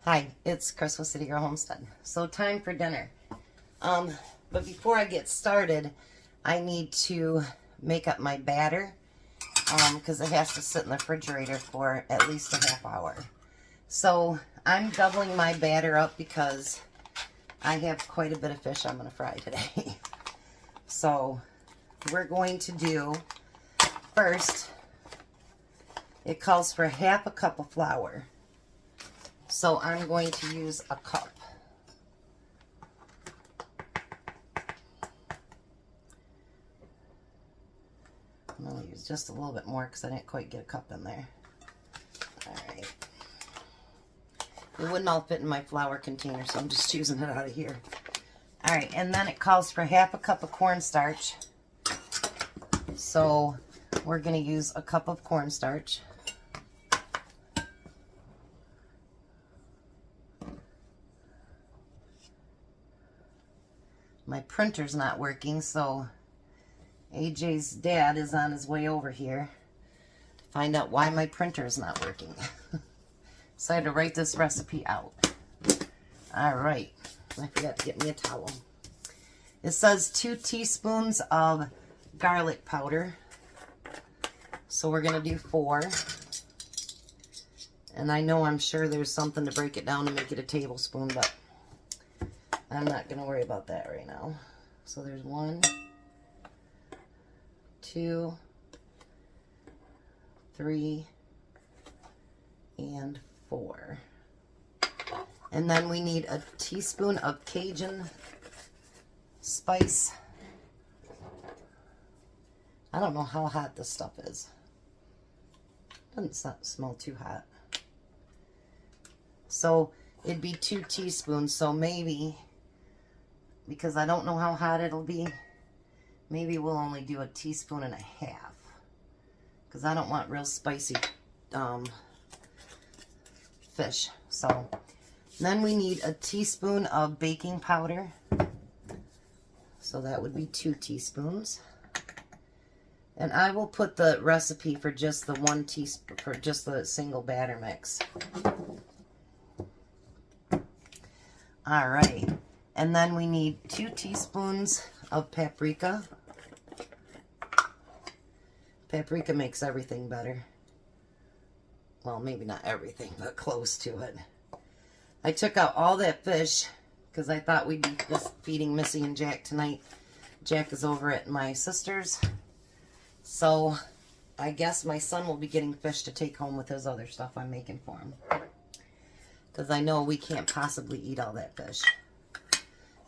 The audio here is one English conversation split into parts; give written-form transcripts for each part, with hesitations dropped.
Hi, it's Crystal City Girl Homestead. So time for dinner. But before I get started, I need to make up my batter because it has to sit in the refrigerator for at least a half hour. So I'm doubling my batter up because I have quite a bit of fish I'm going to fry today. So we're going to do, first, it calls for half a cup of flour. So I'm going to use a cup. I'm going to use just a little bit more because I didn't quite get a cup in there. Alright. It wouldn't all fit in my flour container, so I'm just using it out of here. Alright, and then it calls for half a cup of cornstarch. So we're going to use a cup of cornstarch. My printer's not working, so AJ's dad is on his way over here to find out why my printer's not working. So I had to write this recipe out. Alright, I forgot to get me a towel. It says 2 teaspoons of garlic powder. So we're going to do 4. And I know I'm sure there's something to break it down to make it a tablespoon, but I'm not going to worry about that right now. So there's 1, 2, 3, and 4. And then we need a teaspoon of Cajun spice. I don't know how hot this stuff is. Doesn't smell too hot. So it'd be 2 teaspoons, so maybe, because I don't know how hot it'll be, maybe we'll only do 1.5 teaspoons, because I don't want real spicy fish. So then we need 1 teaspoon of baking powder, so that would be 2 teaspoons. And I will put the recipe for just the 1 teaspoon, for just the single batter mix. All right. And then we need 2 teaspoons of paprika. Paprika makes everything better. Well, maybe not everything, but close to it. I took out all that fish because I thought we'd be just feeding Missy and Jack tonight. Jack is over at my sister's. So I guess my son will be getting fish to take home with his other stuff I'm making for him. Because I know we can't possibly eat all that fish.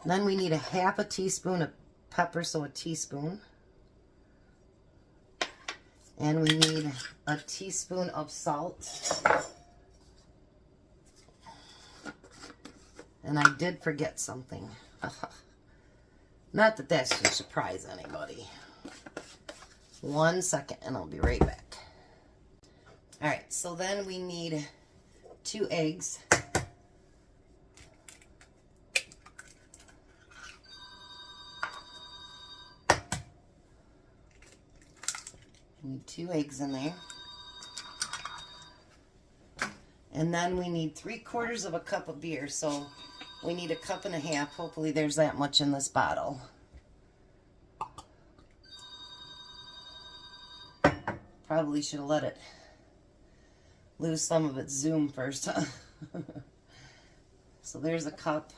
And then we need 1/2 teaspoon of pepper, so 1 teaspoon. And we need 1 teaspoon of salt. And I did forget something. Not that that should surprise anybody. 1 second and I'll be right back. Alright, so then we need 2 eggs. We need 2 eggs in there. And then we need 3/4 of a cup of beer. So we need 1.5 cups. Hopefully there's that much in this bottle. Probably should have let it lose some of its zoom first, huh? So there's a cup.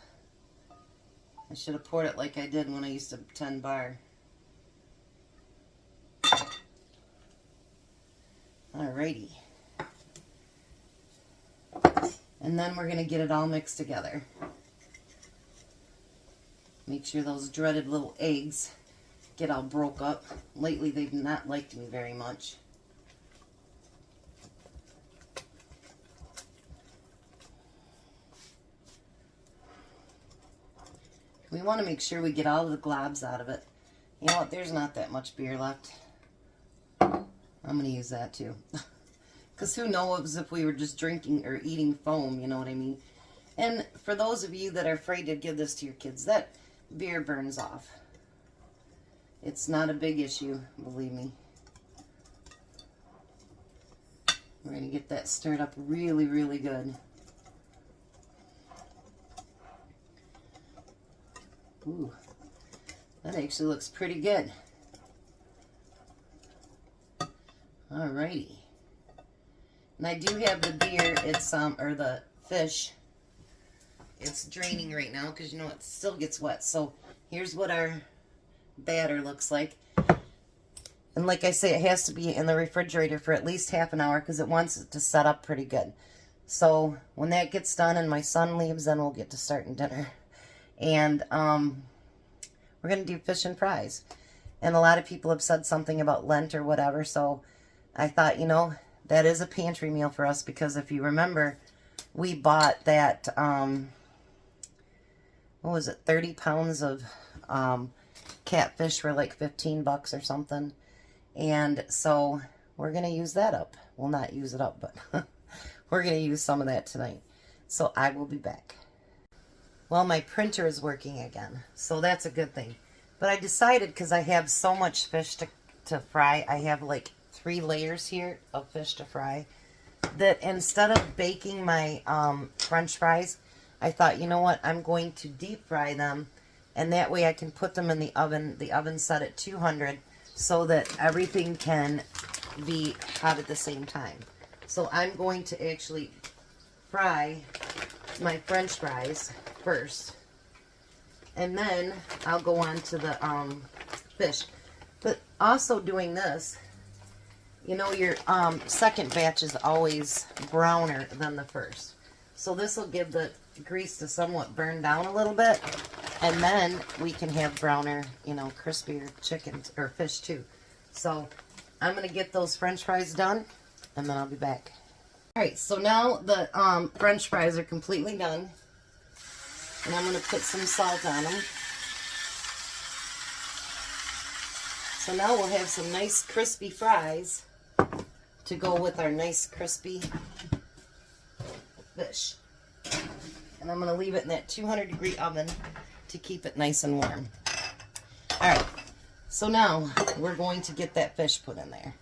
I should have poured it like I did when I used to tend bar. Alrighty. And then we're going to get it all mixed together. Make sure those dreaded little eggs get all broke up. Lately they've not liked me very much. We want to make sure we get all of the globs out of it. You know what? There's not that much beer left. I'm going to use that too. Because who knows if we were just drinking or eating foam, you know what I mean? And for those of you that are afraid to give this to your kids, that beer burns off. It's not a big issue, believe me. We're going to get that stirred up really, really good. Ooh, that actually looks pretty good. Alrighty. And I do have the beer, it's, or the fish. It's draining right now because, you know, it still gets wet. So here's what our batter looks like. And like I say, it has to be in the refrigerator for at least half an hour because it wants it to set up pretty good. So when that gets done and my son leaves, then we'll get to starting dinner. And we're going to do fish and fries. And a lot of people have said something about Lent or whatever. So I thought, you know, that is a pantry meal for us because if you remember, we bought that, what was it, 30 pounds of catfish for like 15 bucks or something. And so we're going to use that up. Well, not use it up, but we're going to use some of that tonight. So I will be back. Well, my printer is working again, so that's a good thing. But I decided, because I have so much fish to fry, I have like 3 layers here of fish to fry, that instead of baking my French fries, I thought, you know what, I'm going to deep fry them, and that way I can put them in the oven set at 200, so that everything can be hot at the same time. So I'm going to actually fry my French fries first, and then I'll go on to the fish. But also doing this, you know, your second batch is always browner than the first. So this will give the grease to somewhat burn down a little bit, and then we can have browner, you know, crispier chicken or fish too. So I'm going to get those French fries done, and then I'll be back. Alright, so now the French fries are completely done, and I'm going to put some salt on them. So now we'll have some nice crispy fries to go with our nice crispy fish. And I'm going to leave it in that 200-degree oven to keep it nice and warm. Alright, so now we're going to get that fish put in there.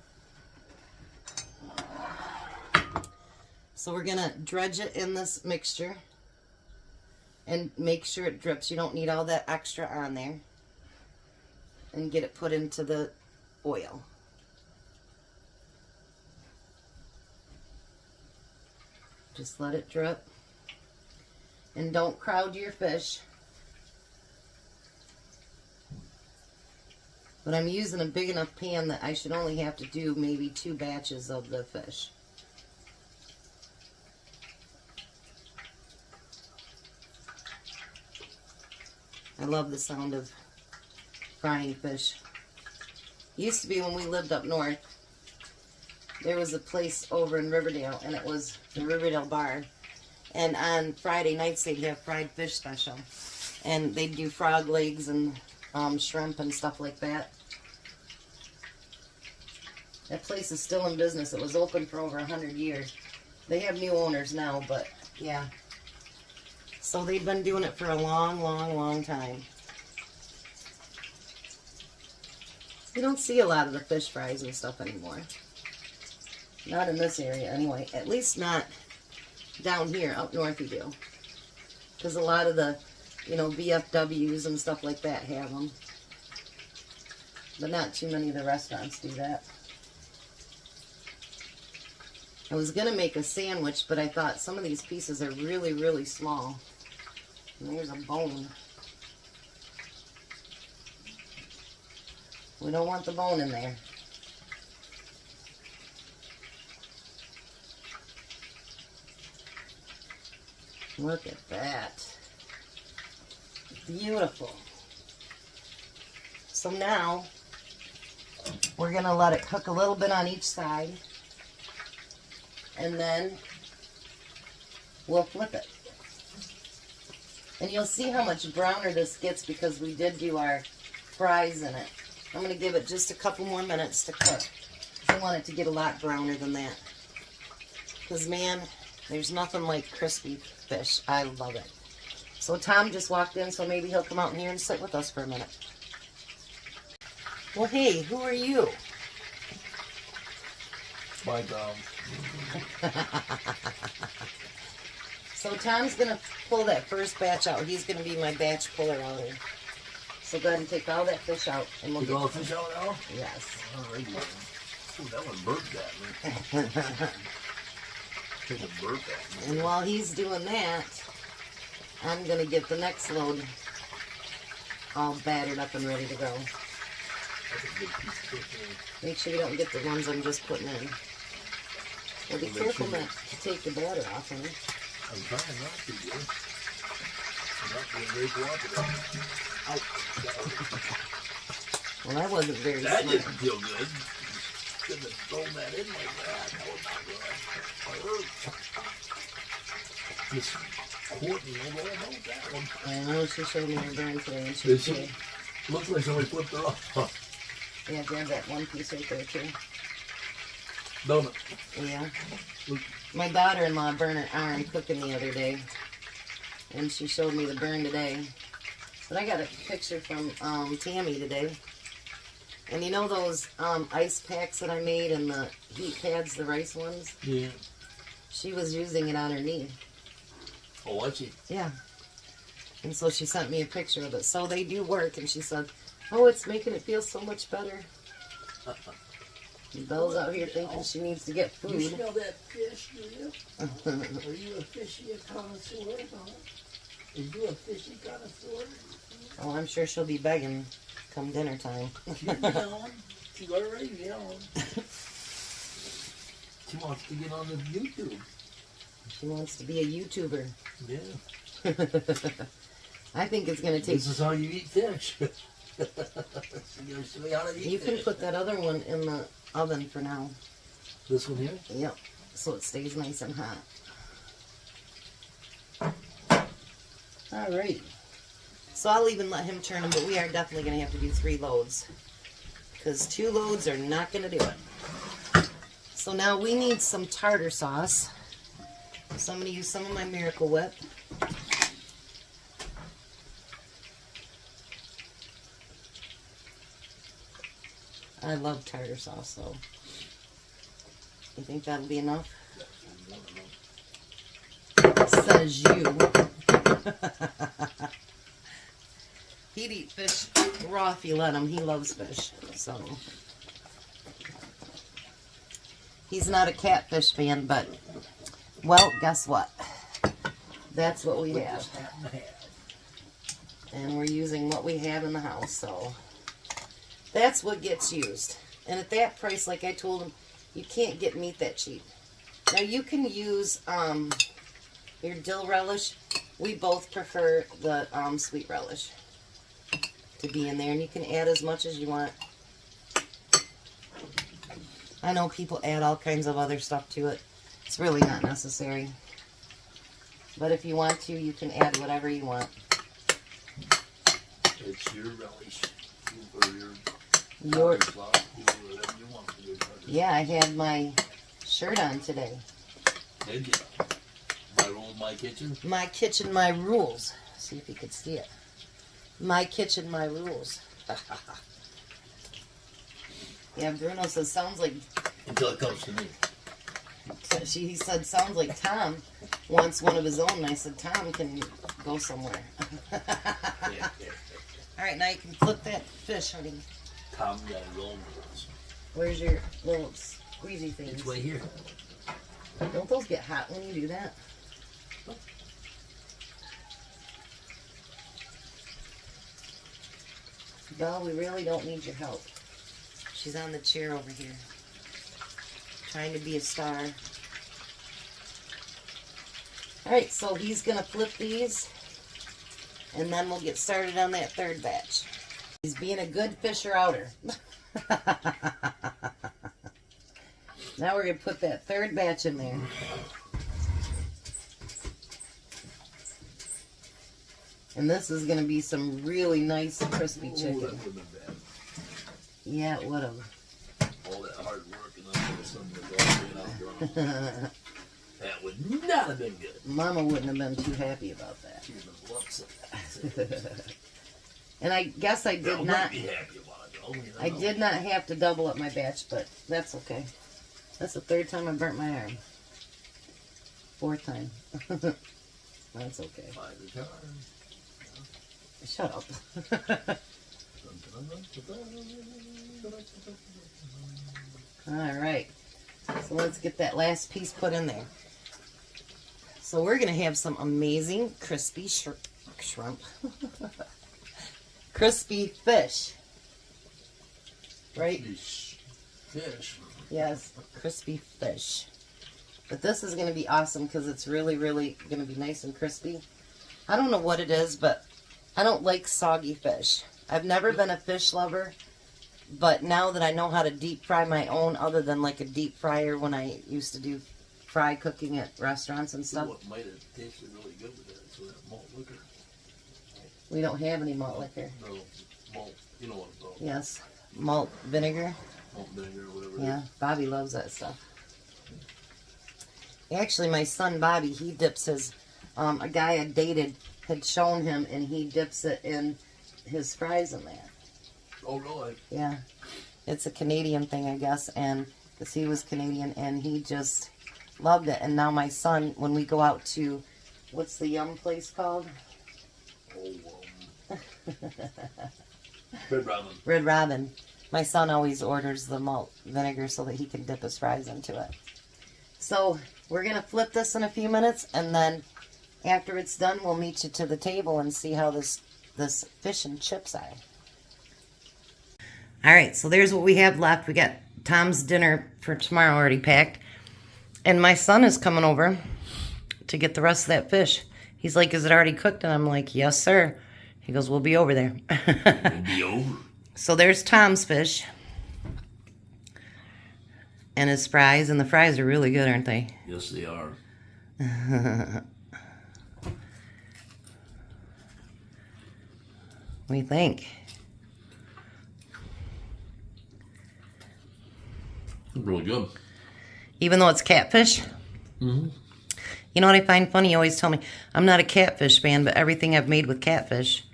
So we're going to dredge it in this mixture and make sure it drips. You don't need all that extra on there. And get it put into the oil. Just let it drip. And don't crowd your fish. But I'm using a big enough pan that I should only have to do maybe 2 batches of the fish. I love the sound of frying fish. Used to be when we lived up north, there was a place over in Riverdale, and it was the Riverdale Bar. And on Friday nights, they'd have fried fish special. And they'd do frog legs and shrimp and stuff like that. That place is still in business. It was open for over 100 years. They have new owners now, but yeah. So they've been doing it for a long, long, long time. You don't see a lot of the fish fries and stuff anymore. Not in this area anyway. At least not down here. Up north you do. Because a lot of the, you know, BFWs and stuff like that have them. But not too many of the restaurants do that. I was going to make a sandwich, but I thought some of these pieces are really, really small. And there's a bone. We don't want the bone in there. Look at that. Beautiful. So now, we're going to let it cook a little bit on each side. And then we'll flip it. And you'll see how much browner this gets because we did do our fries in it. I'm going to give it just a couple more minutes to cook. I want it to get a lot browner than that. Because, man, there's nothing like crispy fish. I love it. So Tom just walked in, so maybe he'll come out in here and sit with us for a minute. Well, hey, who are you? My dog. So Tom's going to pull that first batch out. He's going to be my batch puller outer. So go ahead and take all that fish out. And we'll Take all the fish out now? Yes. Alrighty then. Ooh, that one burped at me. Take a burp at me. And while he's doing that, I'm going to get the next load all battered up and ready to go. That's a good piece of fish. Make sure you don't get the ones I'm just putting in. Well, be careful not to take the batter off, honey. I'm trying not to, dear. I'm not being very cooperative. Ouch. Well, that wasn't very That smart. didn't feel good. Shouldn't have thrown that in like that. That was not good. I hurt. Miss Courtney knows all about that one. I know she showed me her burn today, and she Did she? said, Looks like somebody flipped her off. Huh. yeah, grab that one piece right there, too. Don't it? Yeah. Look. My daughter-in-law burned her arm cooking the other day, and she showed me the burn today. But I got a picture from Tammy today. And you know those ice packs that I made and the heat pads, the rice ones? Yeah. She was using it on her knee. Oh, was she? Yeah. And so she sent me a picture of it. So they do work, and she said, oh, it's making it feel so much better. Belle's out here thinking she needs to get food. You smell that fish, do you? Are you a fishy connoisseur, huh? Are you a fishy connoisseur? Oh, I'm sure she'll be begging come dinner time. She's yelling. She's already yelling. She wants to get on the YouTube. She wants to be a YouTuber. Yeah. I think it's going to take... This is how you eat fish. You gotta show you how to eat You can fish. put that other one in the oven for now. This one here? Yep. So it stays nice and hot. Alright. So I'll even let him turn them, but we are definitely going to have to do 3 loads. Because 2 loads are not going to do it. So now we need some tartar sauce. So I'm going to use some of my Miracle Whip. I love tartar sauce, so you think that'll be enough? Says you. He'd eat fish raw if you let him. He loves fish, so he's not a catfish fan, but well, guess what? That's what we have, and we're using what we have in the house, so that's what gets used. And at that price, like I told him, you can't get meat that cheap. Now you can use your dill relish. We both prefer the sweet relish to be in there, and you can add as much as you want. I know people add all kinds of other stuff to it. It's really not necessary. But if you want to, you can add whatever you want. It's your relish. Or Your, whatever you want to do. yeah, I had my shirt on today. Did you? My roll, my kitchen? My kitchen, my rules. See if you could see it. My kitchen, my rules. Yeah, Bruno says, sounds like... Until it comes to me. He said, sounds like Tom wants one of his own. And I said, Tom can go somewhere. All right, now you can flip that fish, honey. Tom got his own rules. Where's your little squeezy things? It's way here. Don't those get hot when you do that? Belle, we really don't need your help. She's on the chair over here, trying to be a star. Alright, so he's going to flip these, and then we'll get started on that 3rd batch. He's being a good fisher-outer. Now we're going to put that 3rd batch in there. And this is going to be some really nice crispy chicken. Ooh, that would have been bad. Yeah, it would have. All that hard work and then all of a sudden it's all being outgrown. That would not have been good. Mama wouldn't have been too happy about that. She would have been upset. And I guess I did not. Be happy about it, though, you know? I did not have to double up my batch, but that's okay. That's the 3rd time I burnt my arm. 4th time. That's okay. By the time. Shut up. All right. So let's get that last piece put in there. So we're going to have some amazing crispy shrimp. Crispy fish. Right? Fish. Yes, crispy fish. But this is going to be awesome because it's really, really going to be nice and crispy. I don't know what it is, but I don't like soggy fish. I've never been a fish lover, but now that I know how to deep fry my own, other than like a deep fryer when I used to do fry cooking at restaurants and stuff. What might have tasted really good with that? So that malt liquor. We don't have any malt liquor. No, malt. You know what I'm talking about. Yes, malt vinegar. Malt vinegar or whatever. Yeah, Bobby loves that stuff. Actually, my son Bobby, he dips his, a guy I dated had shown him, and he dips it in his fries in that. Oh, really? Yeah. It's a Canadian thing, I guess, and because he was Canadian, and he just loved it. And now my son, when we go out to, what's the yum place called? Oh, Red Robin. Red Robin. My son always orders the malt vinegar so that he can dip his fries into it. So we're going to flip this in a few minutes, and then after it's done, we'll meet you to the table and see how this fish and chips are. All right, so there's what we have left. We got Tom's dinner for tomorrow already packed. And my son is coming over to get the rest of that fish. He's like, is it already cooked? And I'm like, yes, sir. He goes, we'll be over there. We'll be over. So there's Tom's fish. And his fries. And the fries are really good, aren't they? Yes, they are. What do you think? Really good. Even though it's catfish? Mm-hmm. You know what I find funny? You always tell me, I'm not a catfish fan, but everything I've made with catfish,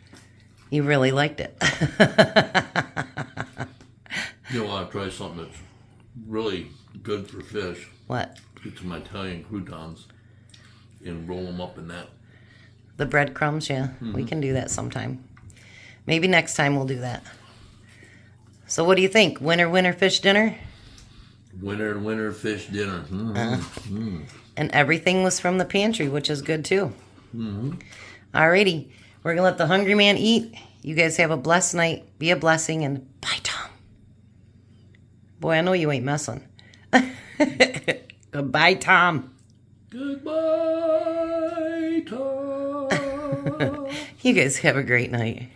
you really liked it. You know, I've tried something that's really good for fish. What? Get some Italian croutons and roll them up in that. The breadcrumbs, yeah. Mm-hmm. We can do that sometime. Maybe next time we'll do that. So what do you think? Winter fish dinner? Winter fish dinner. Mm-hmm. And everything was from the pantry, which is good too. Mm-hmm. Alrighty. We're going to let the hungry man eat. You guys have a blessed night. Be a blessing. And bye, Tom. Boy, I know you ain't messing. Goodbye, Tom. Goodbye, Tom. You guys have a great night.